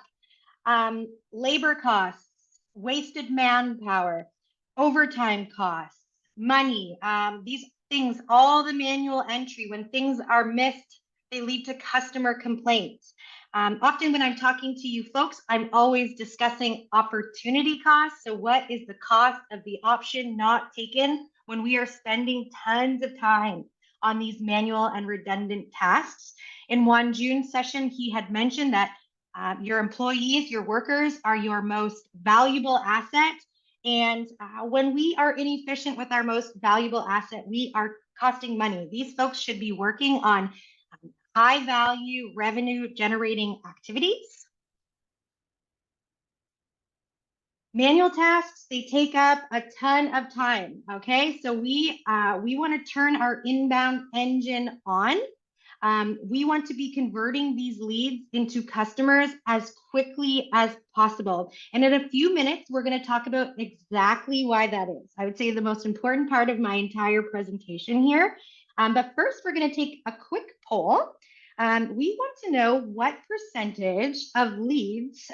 Labor costs, wasted manpower, overtime costs, money, these things, all the manual entry, when things are missed, they lead to customer complaints. Often when I'm talking to you folks, I'm always discussing opportunity costs. So what is the cost of the option not taken when we are spending tons of time on these manual and redundant tasks? In June's session, he had mentioned that your employees, your workers are your most valuable asset. And when we are inefficient with our most valuable asset, we are costing money. These folks should be working on high value revenue generating activities. Manual tasks, they take up a ton of time, okay? So we want to turn our inbound engine on. We want to be converting these leads into customers as quickly as possible. And in a few minutes, we're going to talk about exactly why that is. I would say the most important part of my entire presentation here. But first, we're going to take a quick poll. We want to know what percentage of leads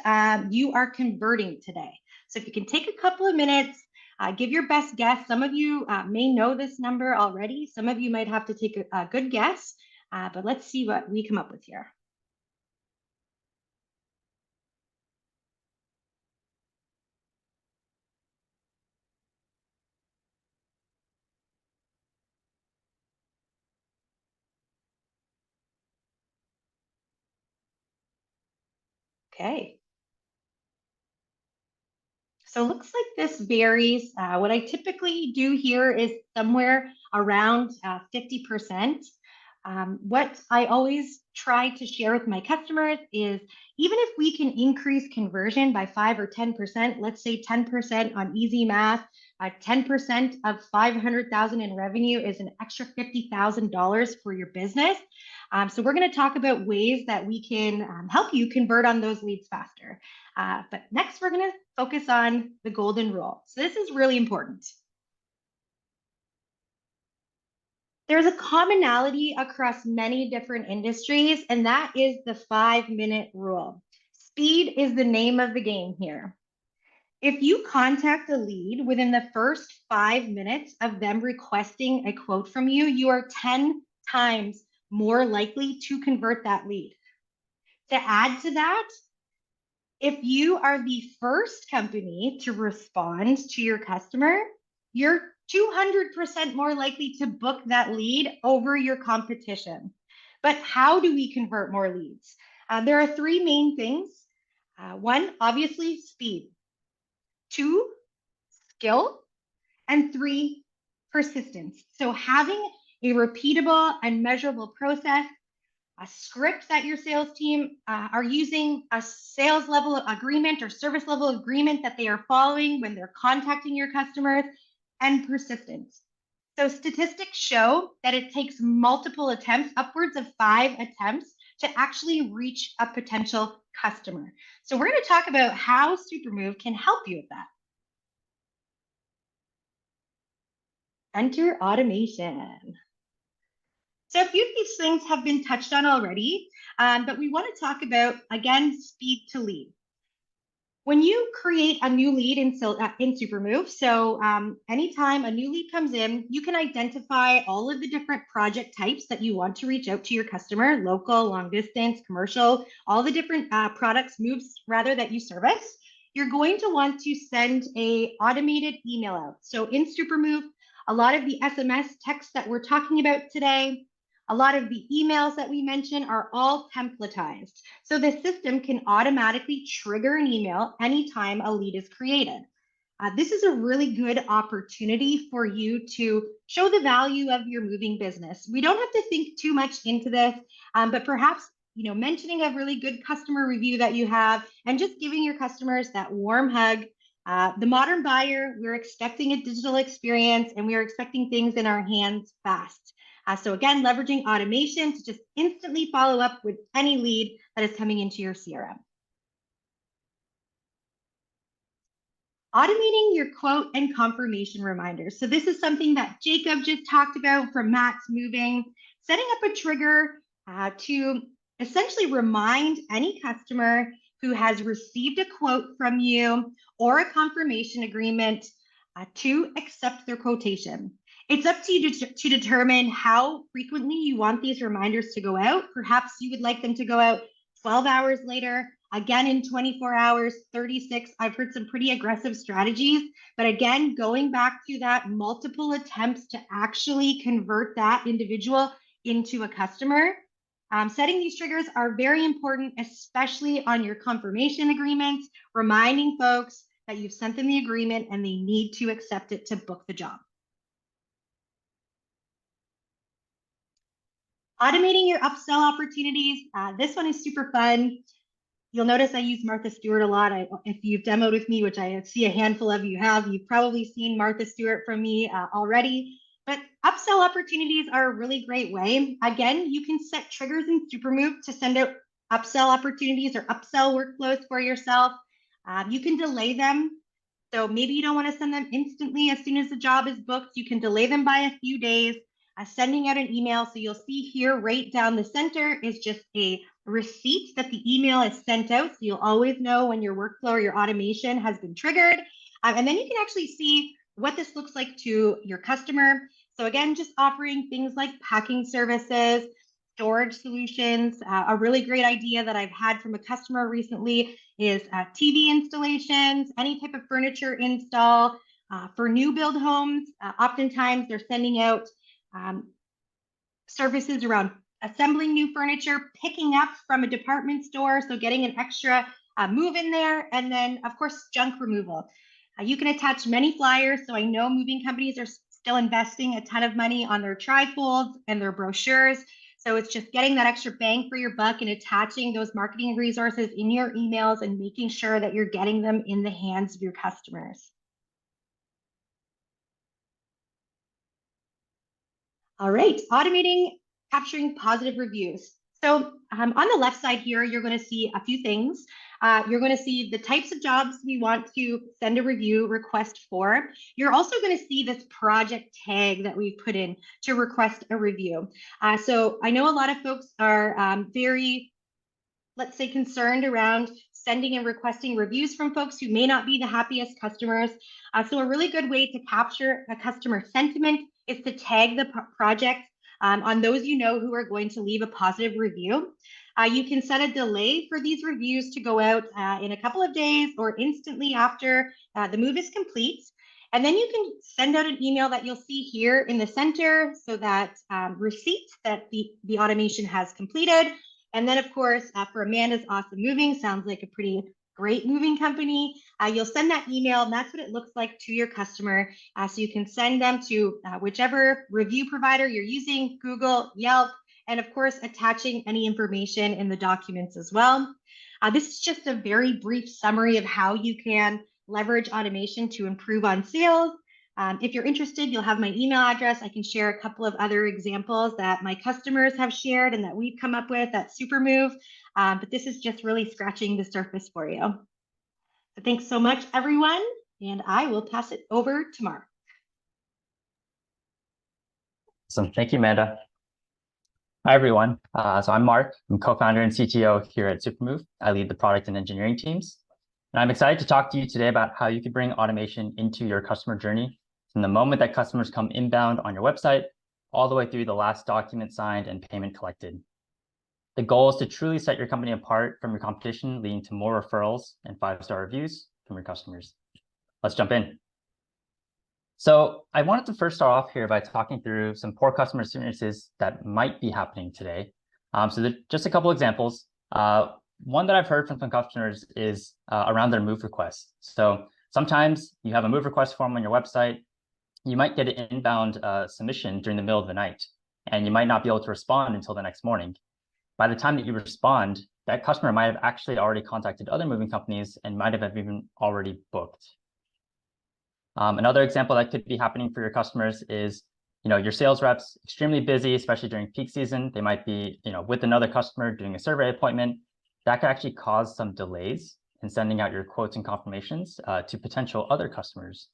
you are converting today. So if you can take a couple of minutes, give your best guess. Some of you may know this number already. Some of you might have to take a good guess. But let's see what we come up with here. Okay. So it looks like this varies. What I typically do here is somewhere around 50%. What I always try to share with my customers is even if we can increase conversion by 5 or 10%, let's say 10% on easy math, 10% of 500,000 in revenue is an extra $50,000 for your business. So we're going to talk about ways that we can help you convert on those leads faster. But next, we're going to focus on the golden rule. So this is really important. There's a commonality across many different industries, and that is the 5-minute rule. Speed is the name of the game here. If you contact a lead within the first 5 minutes of them requesting a quote from you, you are 10 times more likely to convert that lead. To add to that, if you are the first company to respond to your customer, you're 200% more likely to book that lead over your competition. But how do we convert more leads? There are 3 main things. 1, obviously, speed. 2, skill. And 3, persistence. So having a repeatable and measurable process, a script that your sales team are using, a sales level agreement or service level agreement that they are following when they're contacting your customers, and persistence. So statistics show that it takes multiple attempts, upwards of 5 attempts, to actually reach a potential customer. So we're going to talk about how Supermove can help you with that. Enter automation. So a few of these things have been touched on already, but we want to talk about, again, speed to lead. When you create a new lead in Supermove, so anytime a new lead comes in, you can identify all of the different project types that you want to reach out to your customer, local, long distance, commercial, all the different products, moves rather, that you service. You're going to want to send an automated email out. So in Supermove, a lot of the SMS text that we're talking about today, a lot of the emails that we mentioned are all templatized. So the system can automatically trigger an email anytime a lead is created. This is a really good opportunity for you to show the value of your moving business. We don't have to think too much into this, but perhaps mentioning a really good customer review that you have and just giving your customers that warm hug. The modern buyer, we're expecting a digital experience and we are expecting things in our hands fast. So again, leveraging automation to just instantly follow up with any lead that is coming into your CRM. Automating your quote and confirmation reminders. So this is something that Jacob just talked about from Matt's Moving, setting up a trigger to essentially remind any customer who has received a quote from you or a confirmation agreement to accept their quotation. It's up to you to determine how frequently you want these reminders to go out. Perhaps you would like them to go out 12 hours later, again in 24 hours, 36. I've heard some pretty aggressive strategies, but again, going back to that, multiple attempts to actually convert that individual into a customer. Setting these triggers are very important, especially on your confirmation agreements, reminding folks that you've sent them the agreement and they need to accept it to book the job. Automating your upsell opportunities. This one is super fun. You'll notice I use Martha Stewart a lot. If you've demoed with me, which I see a handful of you have, you've probably seen Martha Stewart from me already. But upsell opportunities are a really great way. Again, you can set triggers in Supermove to send out upsell opportunities or upsell workflows for yourself. You can delay them. So maybe you don't want to send them instantly as soon as the job is booked. You can delay them by a few days. Sending out an email. So you'll see here right down the center is just a receipt that the email is sent out. So you'll always know when your workflow or your automation has been triggered. And then you can actually see what this looks like to your customer. So again, just offering things like packing services, storage solutions. A really great idea that I've had from a customer recently is TV installations, any type of furniture install. For new build homes, oftentimes they're sending out services around assembling new furniture, picking up from a department store, so getting an extra move in there, and then of course junk removal. You can attach many flyers, so I know moving companies are still investing a ton of money on their trifolds and their brochures, so it's just getting that extra bang for your buck and attaching those marketing resources in your emails and making sure that you're getting them in the hands of your customers. All right, automating, capturing positive reviews. So on the left side here, you're going to see a few things. You're going to see the types of jobs we want to send a review request for. You're also going to see this project tag that we've put in to request a review. So I know a lot of folks are very, let's say, concerned around sending and requesting reviews from folks who may not be the happiest customers. So a really good way to capture a customer sentiment is to tag the project on those you know who are going to leave a positive review. You can set a delay for these reviews to go out in a couple of days or instantly after the move is complete. And then you can send out an email that you'll see here in the center, so that receipt that the automation has completed. And then of course, for Amanda's Awesome Moving, sounds like a pretty great moving company, you'll send that email, and that's what it looks like to your customer. So you can send them to whichever review provider you're using, Google, Yelp, and of course, attaching any information in the documents as well. This is just a very brief summary of how you can leverage automation to improve on sales. If you're interested, you'll have my email address. I can share a couple of other examples that my customers have shared and that we've come up with at Supermove. But this is just really scratching the surface for you. So thanks so much, everyone. And I will pass it over to Mark. Awesome. Thank you, Amanda. Hi, everyone. So I'm Mark. I'm co-founder and CTO here at Supermove. I lead the product and engineering teams. And I'm excited to talk to you today about how you can bring automation into your customer journey from the moment that customers come inbound on your website, all the way through the last document signed and payment collected. The goal is to truly set your company apart from your competition, leading to more referrals and 5-star reviews from your customers. Let's jump in. So I wanted to first start off here by talking through some poor customer experiences that might be happening today. So just a couple examples. One that I've heard from some customers is around their move requests. So sometimes you have a move request form on your website. You might get an inbound submission during the middle of the night, and you might not be able to respond until the next morning. By the time that you respond, that customer might have actually already contacted other moving companies and might have even already booked. Another example that could be happening for your customers is, your sales reps extremely busy, especially during peak season. They might be, with another customer doing a survey appointment. That could actually cause some delays in sending out your quotes and confirmations to potential other customers.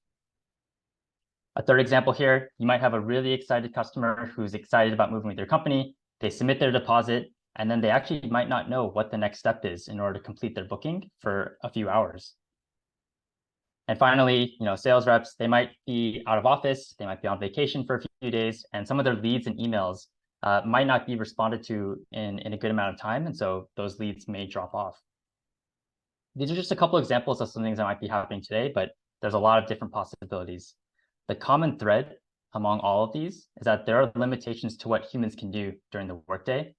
A third example here, you might have a really excited customer who's excited about moving with your company. They submit their deposit, and then they actually might not know what the next step is in order to complete their booking for a few hours. And finally, sales reps, they might be out of office, they might be on vacation for a few days, and some of their leads and emails might not be responded to in a good amount of time, and so those leads may drop off. These are just a couple examples of some things that might be happening today, but there's a lot of different possibilities. The common thread among all of these is that there are limitations to what humans can do during the workday.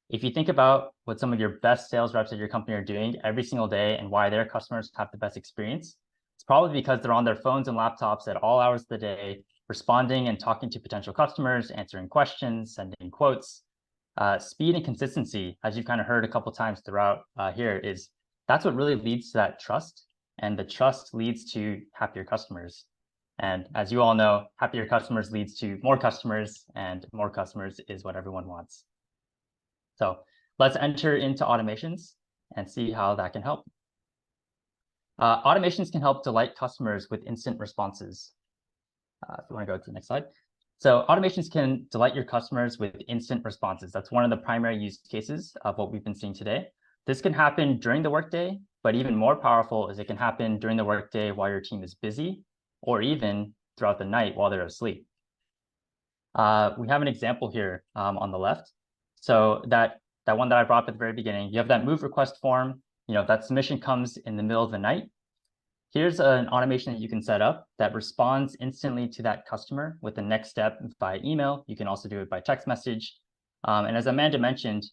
If you think about what some of your best sales reps at your company are doing every single day and why their customers have the best experience, it's probably because they're on their phones and laptops at all hours of the day, responding and talking to potential customers, answering questions, sending quotes. Speed and consistency, as you've kind of heard a couple times throughout here, that's what really leads to that trust, and the trust leads to happier customers. And as you all know, happier customers leads to more customers, and more customers is what everyone wants. So let's enter into automations and see how that can help. Automations can help delight customers with instant responses. If you want to go to the next slide. So automations can delight your customers with instant responses. That's one of the primary use cases of what we've been seeing today. This can happen during the workday, but even more powerful is it can happen during the workday while your team is busy, or even throughout the night while they're asleep. We have an example here on the left. So that one that I brought up at the very beginning, you have that move request form. That submission comes in the middle of the night. Here's an automation that you can set up that responds instantly to that customer with the next step by email. You can also do it by text message. And as Amanda mentioned,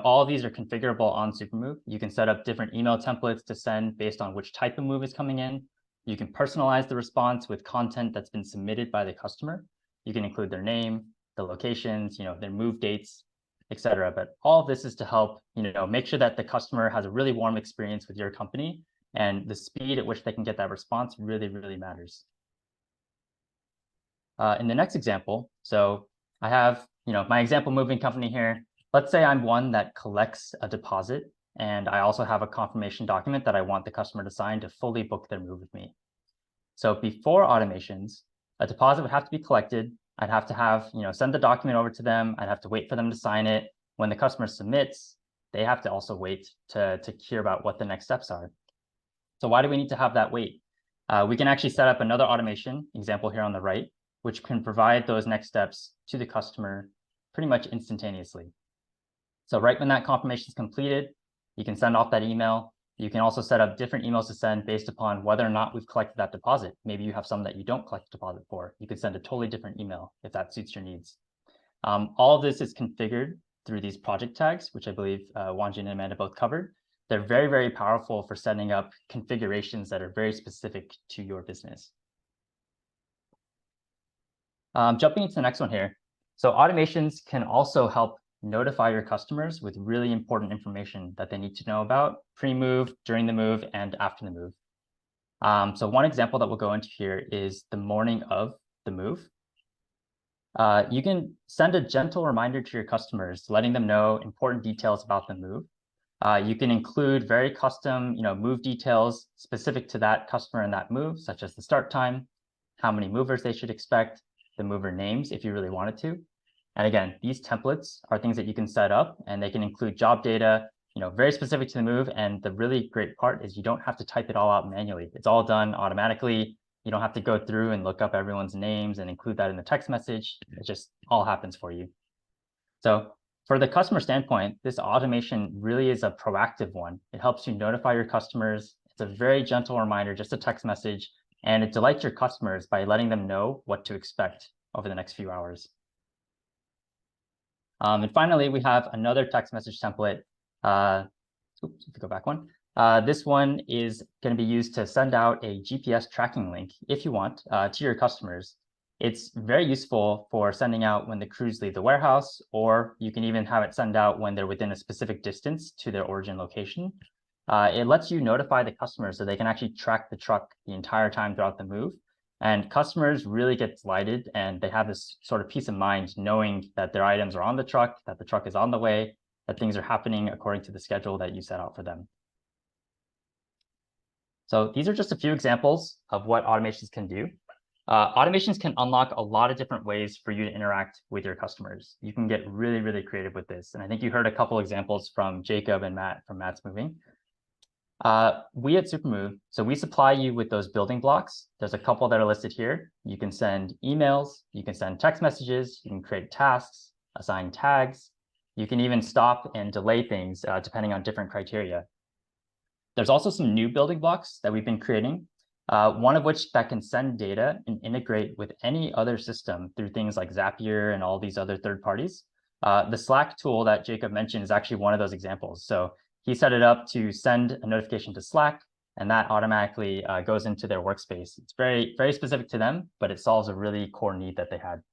all of these are configurable on Supermove. You can set up different email templates to send based on which type of move is coming in. You can personalize the response with content that's been submitted by the customer. You can include their name, the locations, their move dates, etc. But all of this is to help, make sure that the customer has a really warm experience with your company, and the speed at which they can get that response really, really matters. In the next example, so I have, my example moving company here. Let's say I'm one that collects a deposit, and I also have a confirmation document that I want the customer to sign to fully book their move with me. So before automations, a deposit would have to be collected. I'd have to have, send the document over to them. I'd have to wait for them to sign it. When the customer submits, they have to also wait to hear about what the next steps are. So why do we need to have that wait? We can actually set up another automation example here on the right, which can provide those next steps to the customer pretty much instantaneously. So right when that confirmation is completed, you can send off that email. You can also set up different emails to send based upon whether or not we've collected that deposit. Maybe you have some that you don't collect a deposit for. You could send a totally different email if that suits your needs. All of this is configured through these project tags, which I believe Wanjin and Amanda both covered. They're very, very powerful for setting up configurations that are very specific to your business. Jumping into the next one here. So automations can also help notify your customers with really important information that they need to know about pre-move, during the move, and after the move. So one example that we'll go into here is the morning of the move. You can send a gentle reminder to your customers, letting them know important details about the move. You can include very custom, move details specific to that customer and that move, such as the start time, how many movers they should expect, the mover names if you really wanted to. And again, these templates are things that you can set up, and they can include job data, very specific to the move. And the really great part is you don't have to type it all out manually. It's all done automatically. You don't have to go through and look up everyone's names and include that in the text message. It just all happens for you. So for the customer standpoint, this automation really is a proactive one. It helps you notify your customers. It's a very gentle reminder, just a text message, and it delights your customers by letting them know what to expect over the next few hours. And finally, we have another text message template. Oops, if you go back one. This one is going to be used to send out a GPS tracking link, if you want, to your customers. It's very useful for sending out when the crews leave the warehouse, or you can even have it send out when they're within a specific distance to their origin location. It lets you notify the customers so they can actually track the truck the entire time throughout the move. And customers really get delighted, and they have this sort of peace of mind knowing that their items are on the truck, that the truck is on the way, that things are happening according to the schedule that you set out for them. So these are just a few examples of what automations can do. Automations can unlock a lot of different ways for you to interact with your customers. You can get really, really creative with this. And I think you heard a couple examples from Jacob and Matt from Matt's Moving. We at Supermove, so we supply you with those building blocks. There's a couple that are listed here. You can send emails, you can send text messages, you can create tasks, assign tags. You can even stop and delay things depending on different criteria. There's also some new building blocks that we've been creating, one of which that can send data and integrate with any other system through things like Zapier and all these other third parties. The Slack tool that Jacob mentioned is actually one of those examples. So he set it up to send a notification to Slack, and that automatically goes into their workspace. It's very, very specific to them, but it solves a really core need that they had.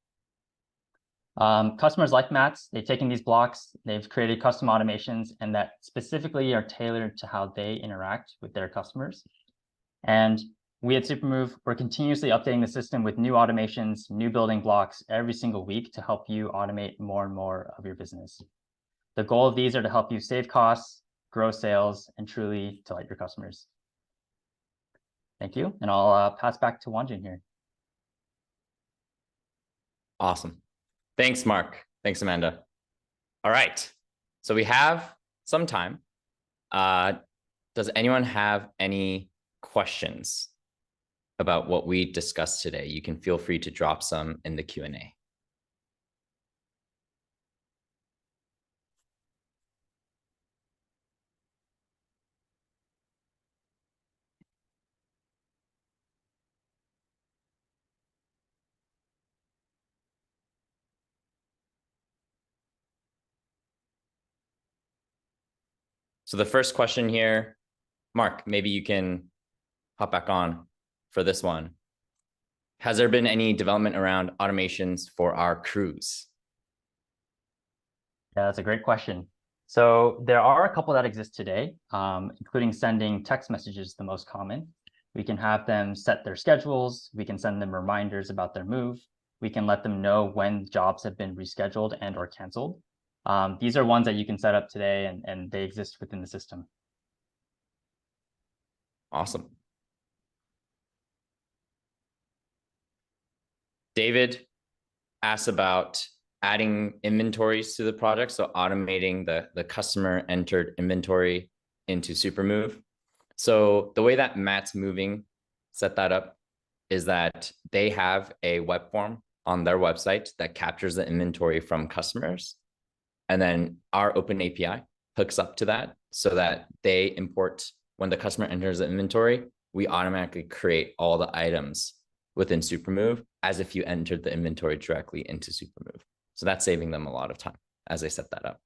Customers like Matt's, they've taken these blocks, they've created custom automations, and that specifically are tailored to how they interact with their customers. And we at Supermove, we're continuously updating the system with new automations, new building blocks every single week to help you automate more and more of your business. The goal of these are to help you save costs, grow sales, and truly delight your customers. Thank you. And I'll pass back to Wanjun here. Awesome. Thanks, Mark. Thanks, Amanda. All right. So we have some time. Does anyone have any questions about what we discussed today? You can feel free to drop some in the Q&A. So the first question here, Mark, maybe you can hop back on for this one. Has there been any development around automations for our crews? Yeah, that's a great question. So there are a couple that exist today, including sending text messages, the most common. We can have them set their schedules. We can send them reminders about their move. We can let them know when jobs have been rescheduled and or canceled. These are ones that you can set up today, and they exist within the system. Awesome. David asked about adding inventories to the project, so automating the customer entered inventory into Supermove. So the way that Matt's Moving set that up is that they have a web form on their website that captures the inventory from customers. And then our open API hooks up to that so that they import, when the customer enters the inventory, we automatically create all the items within Supermove as if you entered the inventory directly into Supermove. So that's saving them a lot of time as they set that up.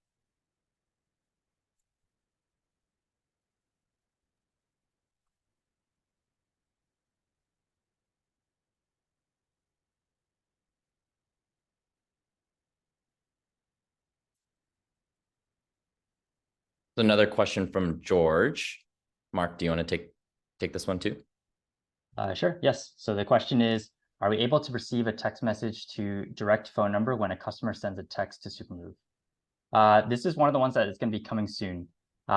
Another question from George. Mark, do you want to take this one too? Sure, yes. So the question is, are we able to receive a text message to direct phone number when a customer sends a text to Supermove? This is one of the ones that is going to be coming soon.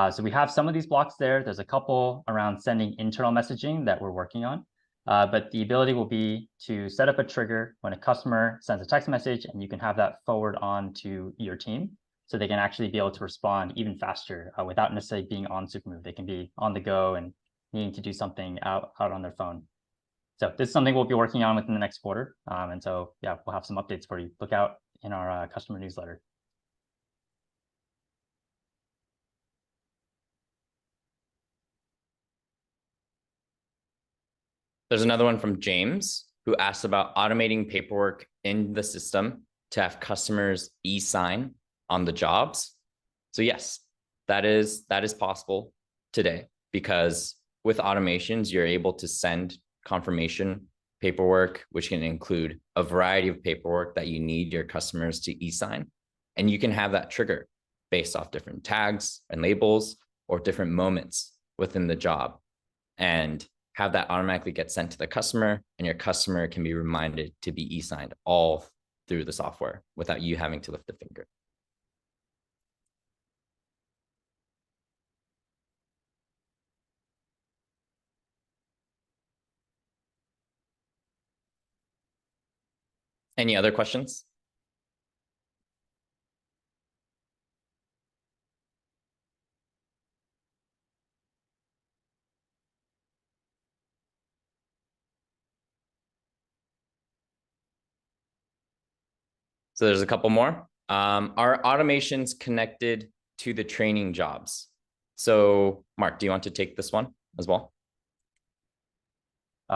So we have some of these blocks there. There's a couple around sending internal messaging that we're working on. But the ability will be to set up a trigger when a customer sends a text message, and you can have that forward on to your team, so they can actually be able to respond even faster without necessarily being on Supermove. They can be on the go and needing to do something out on their phone. So this is something we'll be working on within the next quarter. And so, yeah, we'll have some updates for you. Look out in our customer newsletter. There's another one from James, who asked about automating paperwork in the system to have customers e-sign on the jobs. So yes, that is possible today, because with automations, you're able to send confirmation paperwork, which can include a variety of paperwork that you need your customers to e-sign. And you can have that trigger based off different tags and labels or different moments within the job, and have that automatically get sent to the customer, and your customer can be reminded to be e-signed all through the software without you having to lift a finger. Any other questions? So there's a couple more. Are automations connected to the training jobs? So Mark, do you want to take this one as well?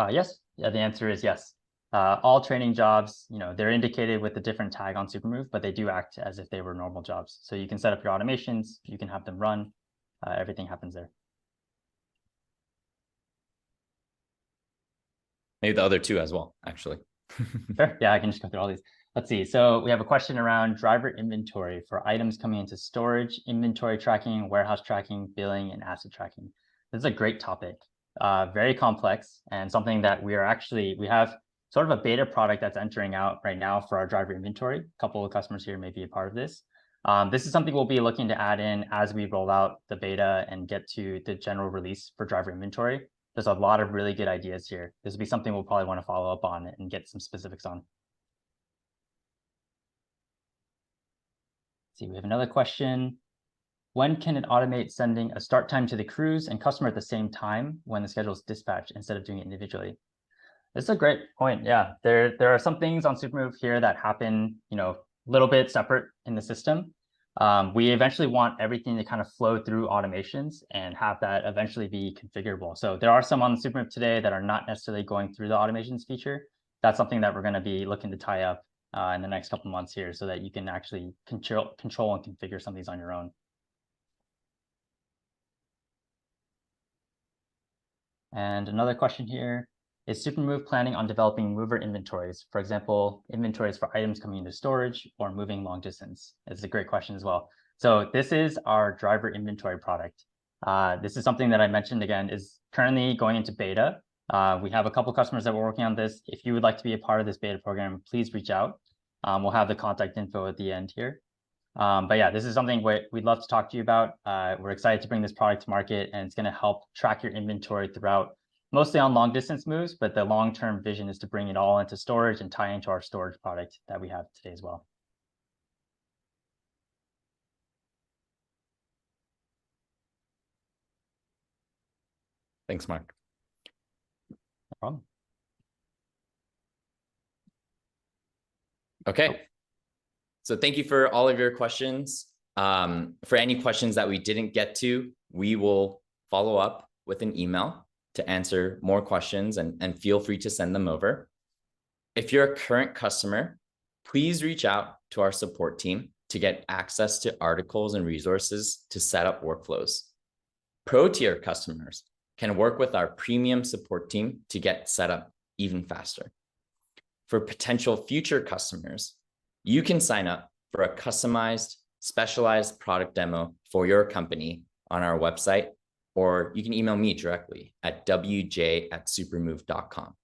Yes. Yeah, the answer is yes. All training jobs, they're indicated with a different tag on Supermove, but they do act as if they were normal jobs. So you can set up your automations, you can have them run, everything happens there. Maybe the other two as well, actually. Sure. Yeah, I can just go through all these. Let's see. So we have a question around driver inventory for items coming into storage, inventory tracking, warehouse tracking, billing, and asset tracking. This is a great topic, very complex, and something that we have sort of a beta product that's entering out right now for our driver inventory. A couple of customers here may be a part of this. This is something we'll be looking to add in as we roll out the beta and get to the general release for driver inventory. There's a lot of really good ideas here. This will be something we'll probably want to follow up on and get some specifics on. See, we have another question. When can it automate sending a start time to the crews and customer at the same time when the schedule is dispatched instead of doing it individually? This is a great point. Yeah, there are some things on Supermove here that happen, a little bit separate in the system. We eventually want everything to kind of flow through automations and have that eventually be configurable. So there are some on the Supermove today that are not necessarily going through the automations feature. That's something that we're going to be looking to tie up in the next couple of months here, so that you can actually control and configure some of these on your own. And another question here, is Supermove planning on developing mover inventories? For example, inventories for items coming into storage or moving long distance? It's a great question as well. So this is our driver inventory product. This is something that I mentioned again is currently going into beta. We have a couple customers that were working on this. If you would like to be a part of this beta program, please reach out. We'll have the contact info at the end here. But yeah, this is something we'd love to talk to you about. We're excited to bring this product to market, and it's going to help track your inventory throughout, mostly on long distance moves, but the long-term vision is to bring it all into storage and tie into our storage product that we have today as well. Thanks, Mark. No problem. Okay. So thank you for all of your questions. For any questions that we didn't get to, we will follow up with an email to answer more questions, and feel free to send them over. If you're a current customer, please reach out to our support team to get access to articles and resources to set up workflows. Pro tier customers can work with our premium support team to get set up even faster. For potential future customers, you can sign up for a customized, specialized product demo for your company on our website, or you can email me directly at wj@supermove.com.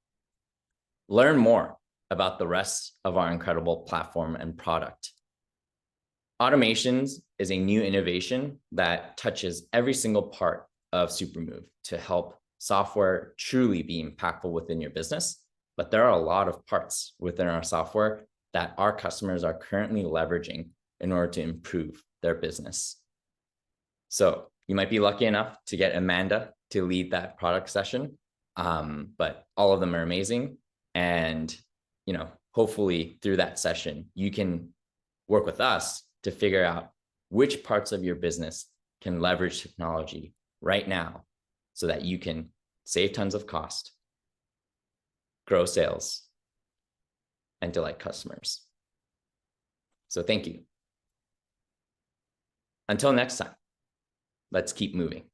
Learn more about the rest of our incredible platform and product. Automations is a new innovation that touches every single part of Supermove to help software truly be impactful within your business. But there are a lot of parts within our software that our customers are currently leveraging in order to improve their business. So you might be lucky enough to get Amanda to lead that product session, but all of them are amazing. And hopefully through that session, you can work with us to figure out which parts of your business can leverage technology right now so that you can save tons of cost, grow sales, and delight customers. So thank you. Until next time, let's keep moving.